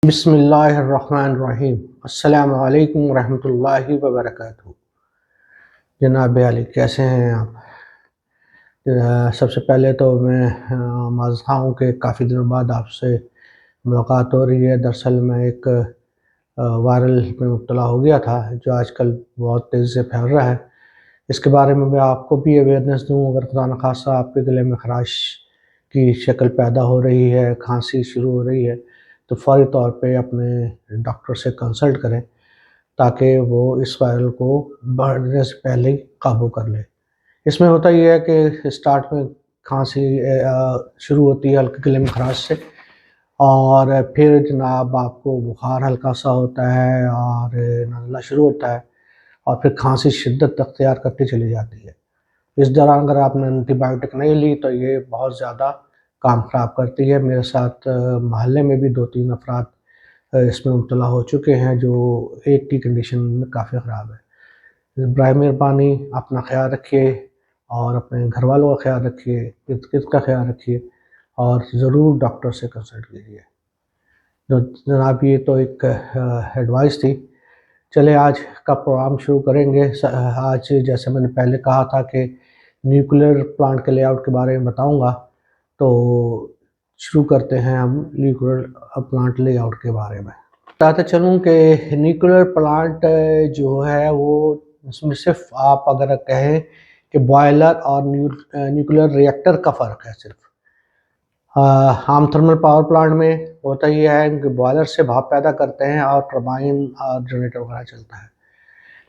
बिस्मिल्लाहिर्रहमानिर्रहीम। अस्सलामु अलैकुम रहमतुल्लाहि व बरकातुहू। जनाब अली, कैसे हैं आप? सबसे पहले तो मैं माज़ हूँ कि काफ़ी दिनों बाद आपसे मुलाकात हो रही है। दरअसल मैं एक वायरल में मुब्तला हो गया था जो आजकल बहुत तेज़ी से फैल रहा है। इसके बारे में मैं आपको भी अवेयरनेस दूँ। अगर खुदा न खास्ता आपके गले में ख़राश की शक्ल पैदा हो रही है, खांसी शुरू हो रही है, तो फ़ौरी तौर पे अपने डॉक्टर से कंसल्ट करें ताकि वो इस वायरल को बढ़ने से पहले ही काबू कर ले। इसमें होता ये है कि स्टार्ट में खांसी शुरू होती है हल्के गले में खराश से, और फिर जनाब आपको बुखार हल्का सा होता है और नज़ला शुरू होता है, और फिर खांसी शिद्दत अख्तियार करती चली जाती है। इस दौरान अगर आपने एंटीबायोटिक नहीं ली तो ये बहुत ज़्यादा काम ख़राब करती है। मेरे साथ मोहल्ले में भी 2-3 अफराद इसमें मुब्तला हो चुके हैं जो एक की कंडीशन में काफ़ी ख़राब है। बराए मेहरबानी अपना ख़्याल रखिए और अपने घर वालों का ख़्याल रखिए, इर्द-गिर्द का ख़्याल रखिए और ज़रूर डॉक्टर से कंसल्ट कीजिए। तो जनाब ये तो एक एडवाइस थी। चलिए आज का प्रोग्राम शुरू करेंगे। आज जैसे मैंने पहले कहा था कि न्यूक्लियर प्लांट के लेआउट के बारे में बताऊंगा, तो शुरू करते हैं हम न्यूक्लियर प्लांट लेआउट के बारे में। बताते चलूँ कि न्यूक्लियर प्लांट जो है वो उसमें सिर्फ आप अगर कहें कि बॉयलर और न्यूक्लियर रिएक्टर का फ़र्क है सिर्फ। आम थर्मल पावर प्लांट में होता ये है कि बॉयलर से भाप पैदा करते हैं और टरबाइन और जनरेटर वगैरह चलता है।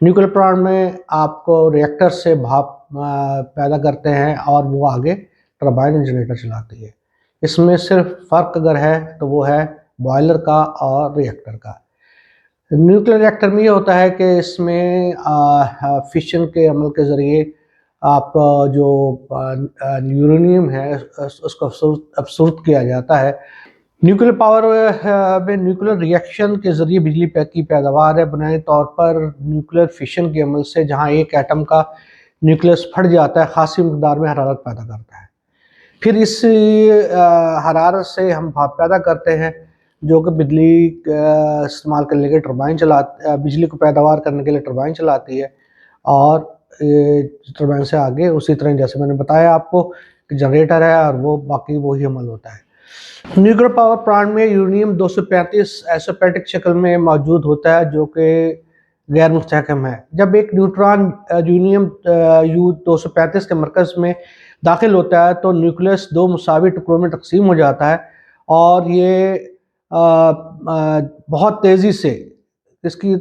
न्यूक्लियर प्लांट में आपको रिएक्टर से भाप पैदा करते हैं और वो आगे टरबाइन और जनरेटर चलाती है। इसमें सिर्फ फ़र्क अगर है तो वो है बॉयलर का और रिएक्टर का। न्यूक्लियर रिएक्टर में ये होता है कि इसमें फिशन के अमल के ज़रिए आप जो यूरेनियम है उसको अब्सॉर्ब किया जाता है। न्यूक्लियर पावर में न्यूक्लियर रिएक्शन के ज़रिए बिजली की पैदावार है। बुनियादी तौर पर न्यूक्लियर फिशन के अमल से जहाँ एक एटम का न्यूक्लियस फट जाता है, ख़ासी मकदार में हरारत पैदा करता है। फिर इस हरारत से हम भाप पैदा करते हैं जो कि बिजली इस्तेमाल करने के लिए टरबाइन बिजली को पैदावार करने के लिए टरबाइन चलाती है, और टरबाइन से आगे उसी तरह जैसे मैंने बताया आपको कि जनरेटर है और वो बाकी वही अमल होता है। न्यूक्लियर पावर प्लांट में यूरेनियम 235 एसोपेटिक शक्ल में मौजूद होता है जो कि गैर मुस्तहकम है। जब एक न्यूट्रॉन यूरेनियम U-235 के मरकज़ में दाखिल होता है तो न्यूक्लियस 2 मुसावी टुकड़ों में तकसीम हो जाता है, और ये बहुत तेज़ी से इसकी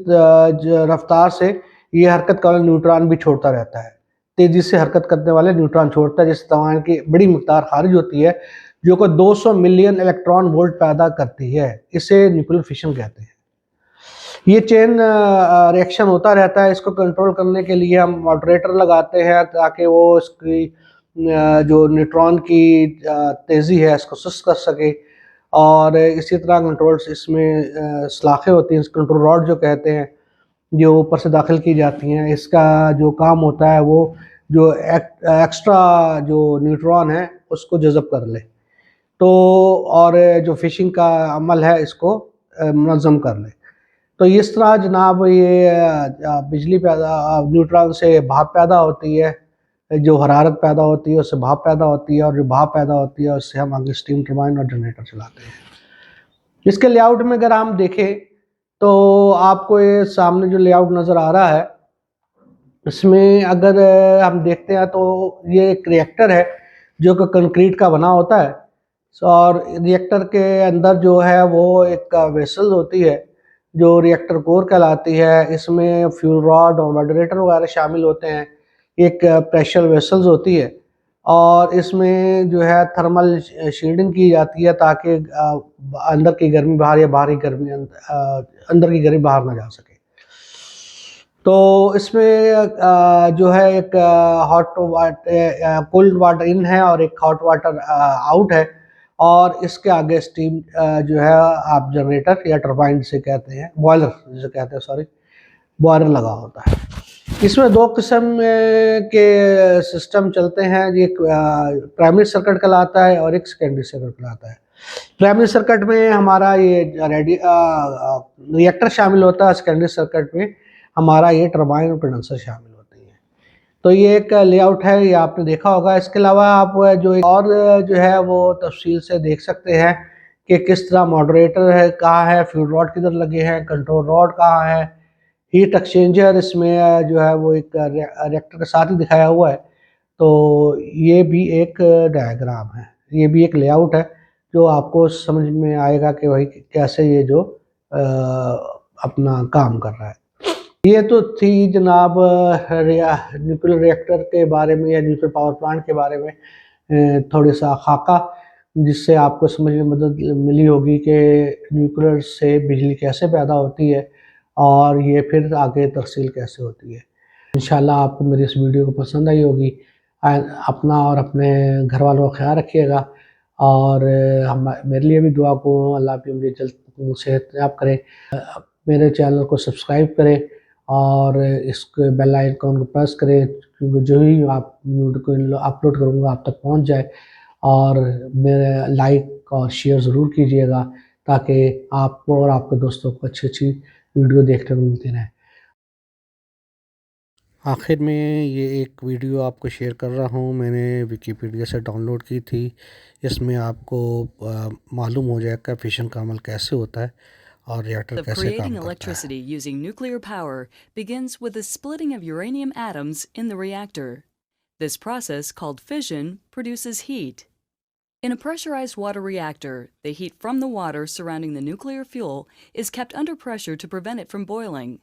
रफ्तार से ये हरकत वाले न्यूट्रॉन भी छोड़ता रहता है। तेज़ी से हरकत करने वाले न्यूट्रॉन छोड़ता है जिस तमाम की बड़ी मकदार खारिज होती है जो कि 200 मिलियन इलेक्ट्रॉन वोल्ट पैदा करती है। इसे न्यूक्लियर फिशन कहते हैं। ये चेन रिएक्शन होता रहता है। इसको कंट्रोल करने के लिए हम मॉडरेटर लगाते हैं ताकि वो इसकी जो न्यूट्रॉन की तेज़ी है इसको सुस्त कर सके, और इसी तरह कंट्रोल्स इसमें सलाखें होती हैं, कंट्रोल रॉड जो कहते हैं, जो ऊपर से दाखिल की जाती हैं। इसका जो काम होता है वो जो एक्स्ट्रा जो न्यूट्रॉन है उसको जज़ब कर ले, तो और जो फिशिंग का अमल है इसको मुनज़्ज़म कर ले। तो इस तरह जनाब ये बिजली पैदा न्यूट्रॉन से भाप पैदा होती है, जो हरारत पैदा होती है उससे भाप पैदा होती है, और जो भाप पैदा होती है उससे हम आगे स्टीम टरबाइन और जनरेटर चलाते हैं। इसके लेआउट में अगर हम देखें तो आपको ये सामने जो लेआउट नज़र आ रहा है, इसमें अगर हम देखते हैं तो ये एक रिएक्टर है जो कि कंक्रीट का बना होता है, और रिएक्टर के अंदर जो है वो एक वेसल होती है जो रिएक्टर कोर कहलाती है। इसमें फ्यूल रॉड और मॉडरेटर वगैरह शामिल होते हैं। एक प्रेशर वेसल्स होती है, और इसमें जो है थर्मल शील्डिंग की जाती है ताकि अंदर की गर्मी बाहर या बाहरी गर्मी अंदर की गर्मी बाहर ना जा सके। तो इसमें जो है एक कोल्ड वाटर इन है और एक हॉट वाटर आउट है, और इसके आगे स्टीम जो है आप जनरेटर या टरबाइन जिसे कहते हैं, बॉयलर जिसे कहते हैं, सॉरी, बॉयलर लगा होता है। इसमें 2 किस्म के सिस्टम चलते हैं। एक प्राइमरी सर्किट कहलाता है और एक सेकेंडरी सर्किट कहलाता है। प्राइमरी सर्किट में हमारा ये रिएक्टर शामिल होता है, सेकेंडरी सर्किट में हमारा ये टरबाइन और कंडेंसर शामिल होते हैं। तो ये एक लेआउट है, ये आपने देखा होगा। इसके अलावा आप जो और जो है वो तफसील से देख सकते हैं कि किस तरह मॉडरेटर है कहाँ है, फ्यूल रॉड किधर लगे हैं, कंट्रोल रॉड कहाँ है, हीट एक्सचेंजर इसमें जो है वो एक रिएक्टर के साथ ही दिखाया हुआ है। तो ये भी एक डायग्राम है, ये भी एक लेआउट है जो आपको समझ में आएगा कि भाई कैसे ये जो अपना काम कर रहा है। ये तो थी जनाब न्यूक्लियर रिएक्टर के बारे में या न्यूक्लियर पावर प्लांट के बारे में थोड़ी सा खाका, जिससे आपको समझने में मदद मिली होगी कि न्यूक्लियर से बिजली कैसे पैदा होती है और ये फिर आगे तफसील कैसे होती है। इंशाल्लाह आपको मेरी इस वीडियो को पसंद आई होगी। अपना और अपने घर वालों का ख्याल रखिएगा और हम मेरे लिए भी दुआ को अल्लाह भी मुझे जल्द सेहतयाब करे। मेरे चैनल को सब्सक्राइब करें और इस बेल आइकन को प्रेस करें, क्योंकि जो ही आप वीडियो को अपलोड करूँगा आप तक पहुँच जाए। और मेरे लाइक और शेयर ज़रूर कीजिएगा ताकि आपको और आपके दोस्तों को अच्छी अच्छी वीडियो देखने को मिलती रहे। आखिर में ये एक वीडियो आपको शेयर कर रहा हूँ, मैंने विकिपीडिया से डाउनलोड की थी। इसमें आपको मालूम हो जाएगा फिशन का अमल कैसे होता है और रिएक्टर कैसे काम Creating करता है। electricity using nuclear power begins with the splitting of uranium atoms in the reactor. This process, called fission, produces heat. In a pressurized water reactor, the heat from the water surrounding the nuclear fuel is kept under pressure to prevent it from boiling.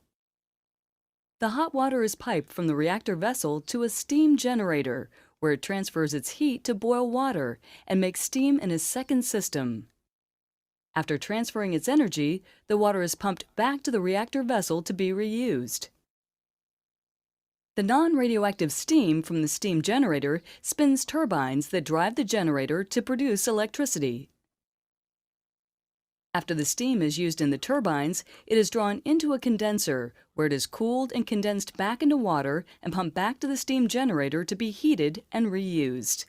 The hot water is piped from the reactor vessel to a steam generator, where it transfers its heat to boil water and makes steam in a second system. After transferring its energy, the water is pumped back to the reactor vessel to be reused. The non-radioactive steam from the steam generator spins turbines that drive the generator to produce electricity. After the steam is used in the turbines, it is drawn into a condenser, where it is cooled and condensed back into water and pumped back to the steam generator to be heated and reused.